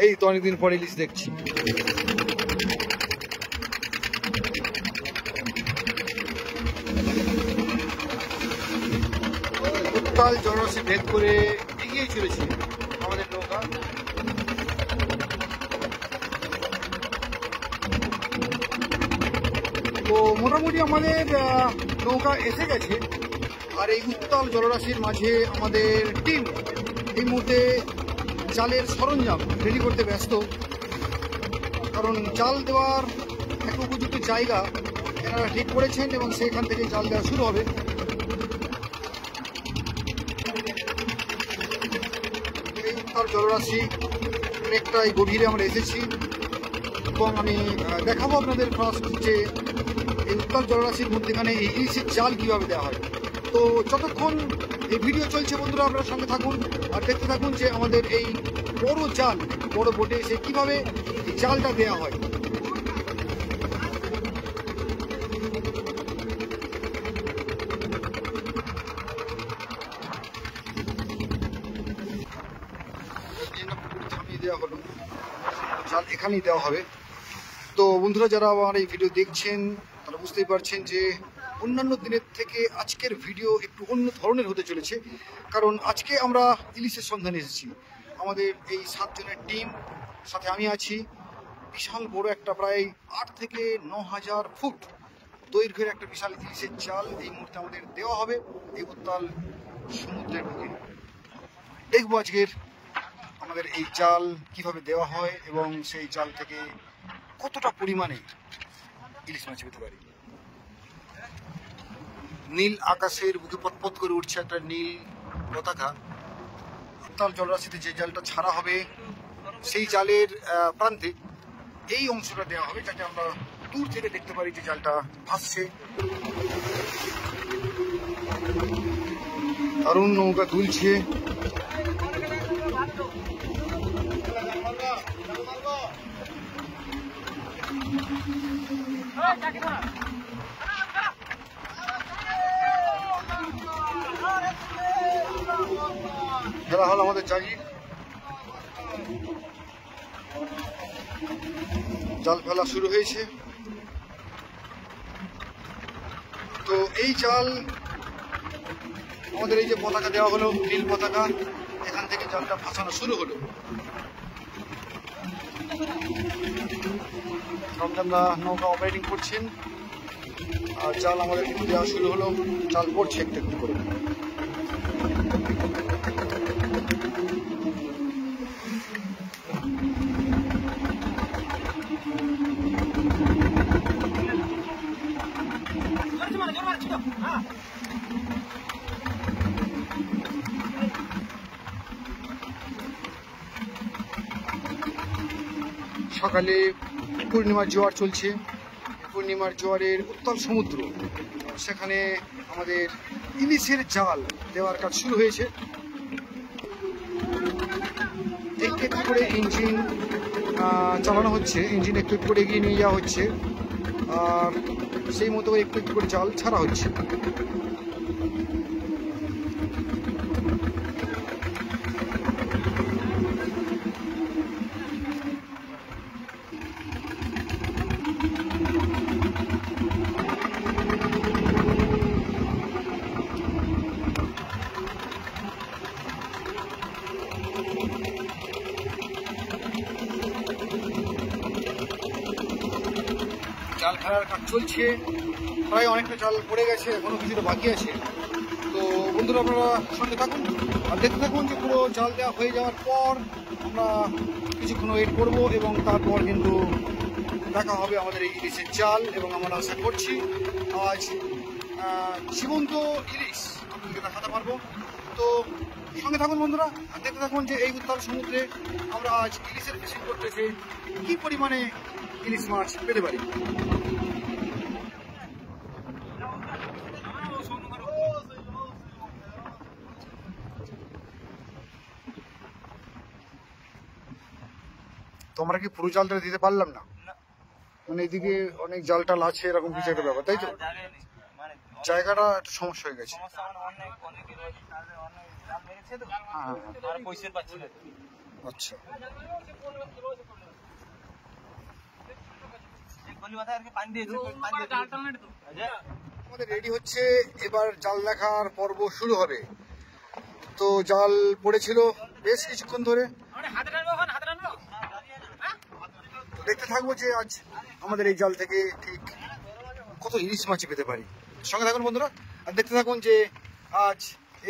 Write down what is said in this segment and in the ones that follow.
এই তো অনেকদিন পরে ইলিশ দেখছি। উত্তাল জলরাশি ভেদ করে এগিয়ে চলেছে আমাদের নৌকা। তো মোটামুটি আমাদের নৌকা এসে গেছে। আর এই উত্তাল জলরাশির মাঝে আমাদের টিম এই মুহূর্তে জালের সরঞ্জাম রেডি করতে ব্যস্ত, কারণ জাল দেওয়ার একটা উপযুক্ত জায়গা এনারা ঠিক করেছেন এবং সেখান থেকে জাল দেওয়া শুরু হবে। এই উত্তাল জলরাশি অনেকটাই গভীরে আমরা এসেছি এবং আমি দেখাবো আপনাদের ফার্স্ট যে এই উত্তাল জলরাশির মধ্যেখানে এই ইলিশের জাল কীভাবে দেওয়া হয়। তো যতক্ষণ এই ভিডিও চলছে বন্ধুরা আপনারা সঙ্গে থাকুন আর দেখতে থাকুন যে আমাদের এই বড় জাল, বড় বোটে এসে কীভাবে জালটা দেওয়া হয়। থামিয়ে দেওয়া হলো, জাল এখানেই দেওয়া হবে। তো বন্ধুরা যারা আমার এই ভিডিও দেখছেন তারা বুঝতেই পারছেন যে অন্যান্য দিনের থেকে আজকের ভিডিও একটু অন্য ধরনের হতে চলেছে, কারণ আজকে আমরা ইলিশের সন্ধানে এসেছি। আমাদের এই 7 জনের টিম, সাথে আমি আছি। বিশাল বড় একটা প্রায় 8 থেকে 9,000 ফুট দৈর্ঘ্যের একটা বিশাল ইলিশের জাল এই মুহূর্তে আমাদের দেওয়া হবে এই উত্তাল সমুদ্রের বুকে। দেখবো আজকের আমাদের এই জাল কিভাবে দেওয়া হয় এবং সেই জাল থেকে কতটা পরিমাণে ইলিশ মাছ পেতে পারি। নীল আকাশের বুকে পতপত করে উঠছে একটা নীল পতাকা। উত্তাল জলরাশিতে যে জালটা ছাড়া হবে সেই জালের প্রান্তে এই অংশটা দেওয়া হবে, যাতে আমরা দূর থেকে দেখতে পারি যে জালটা ভাসছে। দারুণ নৌকা দুলছে। খেলা হল আমাদের জাগির, জাল ফেলা শুরু হয়েছে। তো এই জাল আমাদের এই যে পতাকা দেওয়া হলো, নীল পতাকা, এখান থেকে জালটা ভাসানো শুরু হলো। আমরা নৌকা অপারেটিং করছেন আর জাল আমাদের দেওয়া শুরু হলো। জাল পড়ছে একটু একটু করে। সকালে পূর্ণিমার জোয়ার চলছে। পূর্ণিমার জোয়ারের উত্তাল সমুদ্র, সেখানে আমাদের ইলিশের জাল দেওয়ার কাজ শুরু হয়েছে। একটু একটু করে ইঞ্জিন চালানো হচ্ছে, ইঞ্জিন একটু একটু করে এগিয়ে নিয়ে যাওয়া হচ্ছে আর সেই মতো একটু একটু করে জাল ছাড়া হচ্ছে। জাল ফেলার কাজ চলছে, প্রায় অনেকটা জাল পড়ে গেছে, এখনো কিছুটা বাকি আছে। তো বন্ধুরা আপনারা সঙ্গে থাকুন আর দেখতে থাকুন যে পুরো জাল দেওয়া হয়ে যাওয়ার পর আমরা কিছুক্ষণ ওয়েট করবো এবং তারপর কিন্তু দেখা হবে আমাদের এই ইলিশের জাল। এবং আমরা আশা করছি আজ জীবন্ত ইলিশ আপনাদেরকে দেখাতে পারবো। তো সঙ্গে থাকুন বন্ধুরা আর দেখতে থাকুন যে এই উত্তাল সমুদ্রে আমরা আজ ইলিশের ফিশিং করতেছি, কি পরিমাণে ইলিশ মাছ পেতে পারি। তোমরা কি পুরো জালটা দিতে পারলাম না, মানে এদিকে অনেক জাল টাল আছে, এরকম কিছু একটা ব্যাপার, তাই তো? জায়গাটা একটু সমস্যা হয়ে গেছে। আচ্ছা, আমাদের রেডি হচ্ছে, এবার জাল দেখার পর্ব শুরু হবে। তো জাল পড়েছিল বেশ কিছুক্ষণ ধরে, দেখতে থাকবো যে আজ আমাদের এই জাল থেকে ঠিক কত ইলিশ মাছ পেতে পারি। সঙ্গে থাকুন বন্ধুরা, আর দেখতে থাকুন যে আজ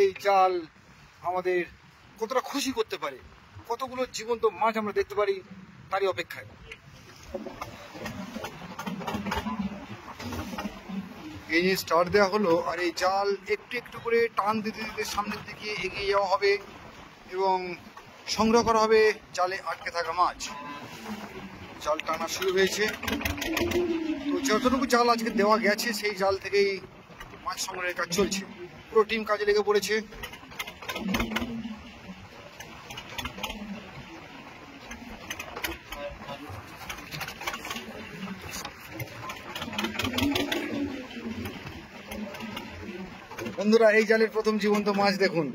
এই জাল আমাদের কতটা খুশি করতে পারে, কতগুলো জীবন্ত মাছ আমরা দেখতে পারি তারই অপেক্ষায়। এই যে স্টার্ট দেওয়া হলো, আর এই জাল একটু একটু করে টান দিতে দিতে সামনের দিকে এগিয়ে যাওয়া হবে এবং সংগ্রহ করা হবে জালে আটকে থাকা মাছ। জাল টানা শুরু হয়েছে, তো যতটুকু জাল আজকে দেওয়া গেছে সেই জাল থেকেই মাছ সংগ্রহের কাজ চলছে। পুরো টিম কাজে লেগে পড়েছে। বন্ধুরা, এই জালের প্রথম জীবন্ত মাছ দেখুন,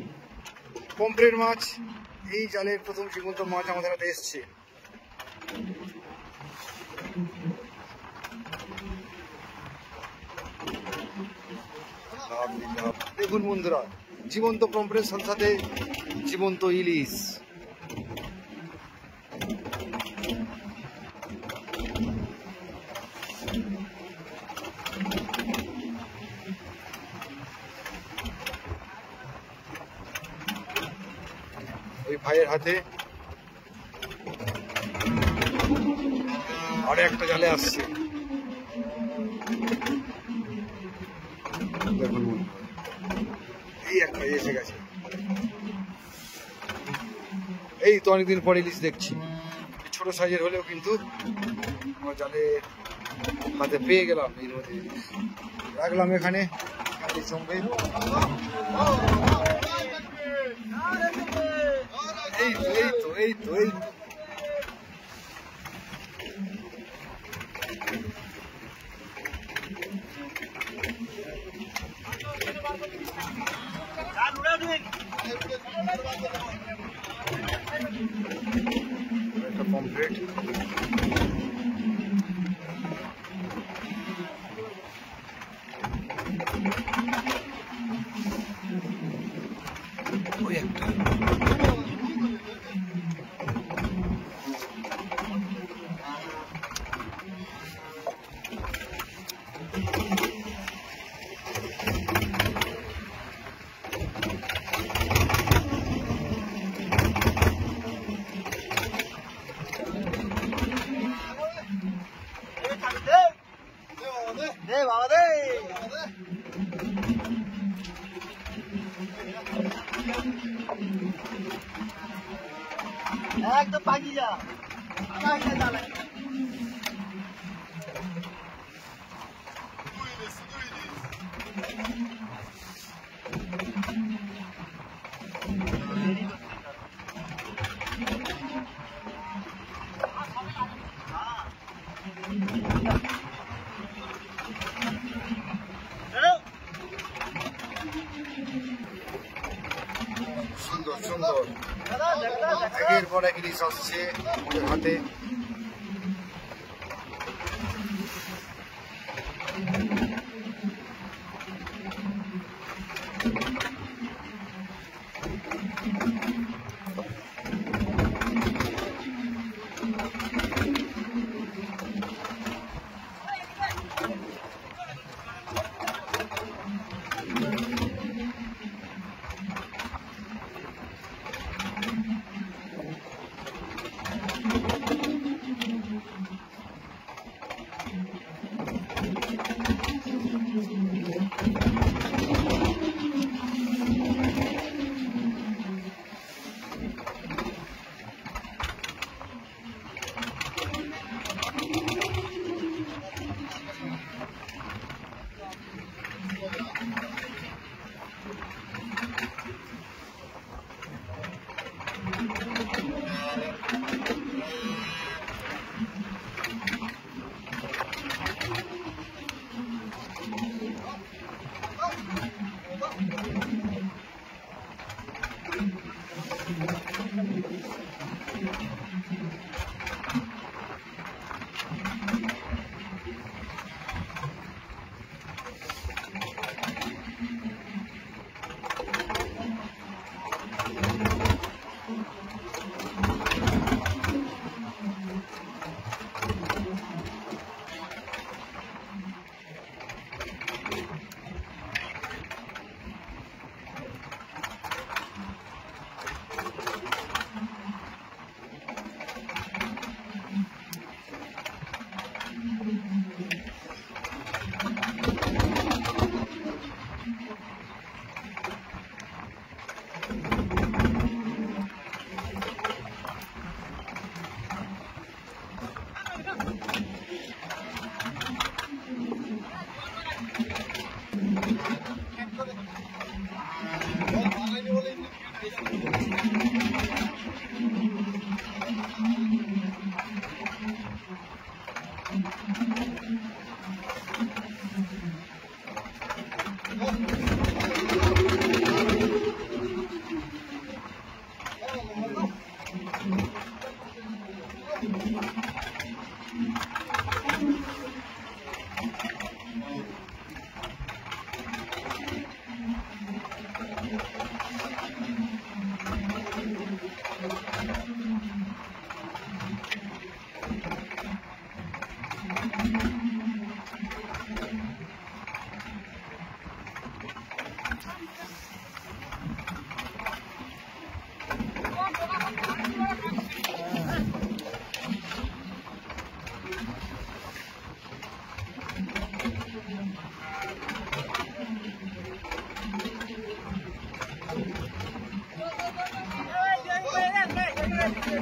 পমফ্রেট মাছ। এই জালের প্রথম জীবন্ত মাছ আমাদের হাতে এসছে। দেখুন বন্ধুরা, জীবন্ত পমফ্রেট সাথে জীবন্ত ইলিশ। ওই ভাইয়ের হাতে আরে একটা জালে আসছে, দেখুন এই একটা এসে গেছে। এই তো অনেকদিন পরে ইলিশ দেখছি, ছোট সাইজের হলেও কিন্তু আমার জালে হাতে পেয়ে গেলাম। এই নদী রাখলাম এখানে, সঙ্গে এই তো এই তো এই তো এই একটা পমফ্রেট। ওই একটা একদম পাকি যা সুন্দর সুন্দর একের পর এক ইলিশ আসছে আমাদের হাতে। জাল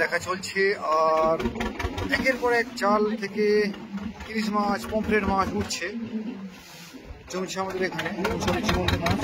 দেখা চলছে আর একের পর এক জাল থেকে ইলিশ মাছ, পমফ্রেট মাছ উঠছে, জমছে আমাদের এখানে জীবন্ত মাছ।